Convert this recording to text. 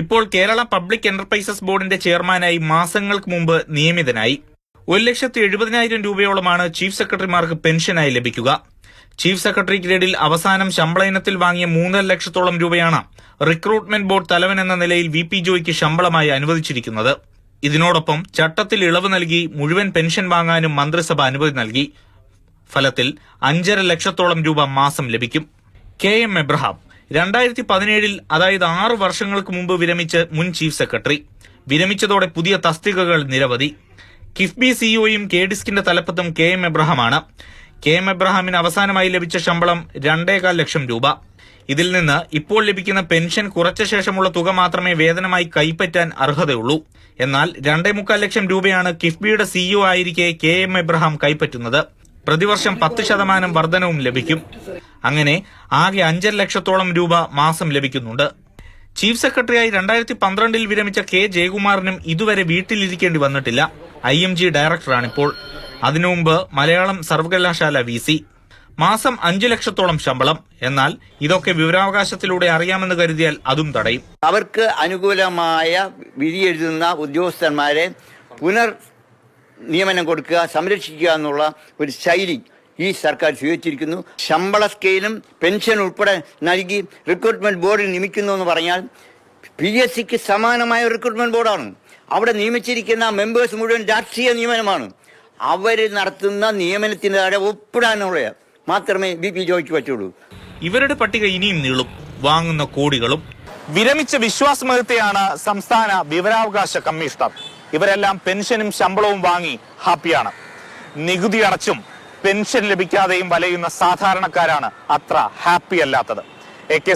ഇപ്പോൾ Kerala public enterprises ബോർഡിന്റെ ചെയർമാനായി മാസങ്ങൾക്ക് മുമ്പ് നിയമിതനായി. 1,70,000 രൂപയോളമാണ് ചീഫ് സെക്രട്ടറിമാർക്ക് പെൻഷനായി ലഭിക്കുക. ചീഫ് സെക്രട്ടറി ഗ്രേഡിൽ അവസാനം ശമ്പള ഇനത്തിൽ വാങ്ങിയ 3.5 ലക്ഷത്തോളം രൂപയാണ് റിക്രൂട്ട്മെന്റ് ബോർഡ് തലവൻ എന്ന നിലയിൽ VP ജോയ്ക്ക് ശമ്പളമായി അനുവദിച്ചിരിക്കുന്നത്. ഇതിനോടൊപ്പം ചട്ടത്തിൽ ഇളവ് നൽകി മുഴുവൻ പെൻഷൻ വാങ്ങാനും മന്ത്രിസഭ അനുമതി നൽകി. ഫലത്തിൽ 5.5 ലക്ഷത്തോളം രൂപ മാസം ലഭിക്കും. KM എബ്രഹാം 2017 അതായത് 6 വർഷങ്ങൾക്ക് മുമ്പ് വിരമിച്ച് മുൻ ചീഫ് സെക്രട്ടറി. വിരമിച്ചതോടെ പുതിയ തസ്തികകൾ നിരവധി. കിഫ്ബി സിഇഒയും KDISCന്റെ തലപ്പത്തും KM എബ്രഹാമാണ്. KM എബ്രഹാമിന് അവസാനമായി ലഭിച്ച ശമ്പളം 2.25 ലക്ഷം രൂപ. ഇതിൽ നിന്ന് ഇപ്പോൾ ലഭിക്കുന്ന പെൻഷൻ കുറച്ച ശേഷമുള്ള തുക മാത്രമേ വേതനമായി കൈപ്പറ്റാൻ അർഹതയുള്ളൂ. എന്നാൽ 2.25 ലക്ഷം രൂപയാണ് കിഫ്ബിയുടെ സിഇഒ ആയിരിക്കെ KM എബ്രഹാം കൈപ്പറ്റുന്നത്. പ്രതിവർഷം 10% വർധനവും ലഭിക്കും. അങ്ങനെ ആകെ 5.5 ലക്ഷത്തോളം രൂപ മാസം ലഭിക്കുന്നുണ്ട്. ചീഫ് സെക്രട്ടറിയായി 2012 വിരമിച്ച K ജയകുമാറിനും ഇതുവരെ വീട്ടിലിരിക്കേണ്ടി വന്നിട്ടില്ല. IMG ഡയറക്ടറാണിപ്പോൾ. അതിനുമുമ്പ് മലയാളം സർവകലാശാല VC. മാസം 5 ലക്ഷത്തോളം ശമ്പളം. എന്നാൽ ഇതൊക്കെ വിവരാവകാശത്തിലൂടെ അറിയാമെന്ന് കരുതിയാൽ അതും തടയും. അവർക്ക് അനുകൂലമായ വിധി എഴുതുന്ന ഉദ്യോഗസ്ഥന്മാരെ പുനർ നിയമനം കൊടുക്കുക, സംരക്ഷിക്കുക എന്നുള്ള ഒരു ശൈലി ഈ സർക്കാർ സ്വീകരിച്ചിരിക്കുന്നു. ശമ്പള സ്കെയിലും പെൻഷൻ ഉൾപ്പെടെ നൽകി റിക്രൂട്ട്മെന്റ് ബോർഡിൽ നിയമിക്കുന്നു എന്ന് പറഞ്ഞാൽ PSCക്ക് സമാനമായ റിക്രൂട്ട്മെന്റ് ബോർഡാണ്. അവിടെ നിയമിച്ചിരിക്കുന്ന മെമ്പേഴ്സ് മുഴുവൻ രാഷ്ട്രീയ നിയമനമാണ്. അവർ നടത്തുന്ന നിയമനത്തിന് താഴെ ഒപ്പിടാനുള്ള മാത്രമേ VP ജോയ്ക്ക് പറ്റുള്ളൂ. ഇവരുടെ പട്ടിക ഇനിയും നീളും. വാങ്ങുന്ന കോടികളും. വിരമിച്ച വിശ്വാസ് മെഹ്തയാണ് സംസ്ഥാന വിവരാവകാശ കമ്മീഷണർ. ഇവരെല്ലാം പെൻഷനും ശമ്പളവും വാങ്ങി ഹാപ്പിയാണ്. നികുതി അടച്ചും പെൻഷൻ ലഭിക്കാതെയും വലയുന്ന സാധാരണക്കാരാണ് അത്ര ഹാപ്പി അല്ലാത്തത്. AK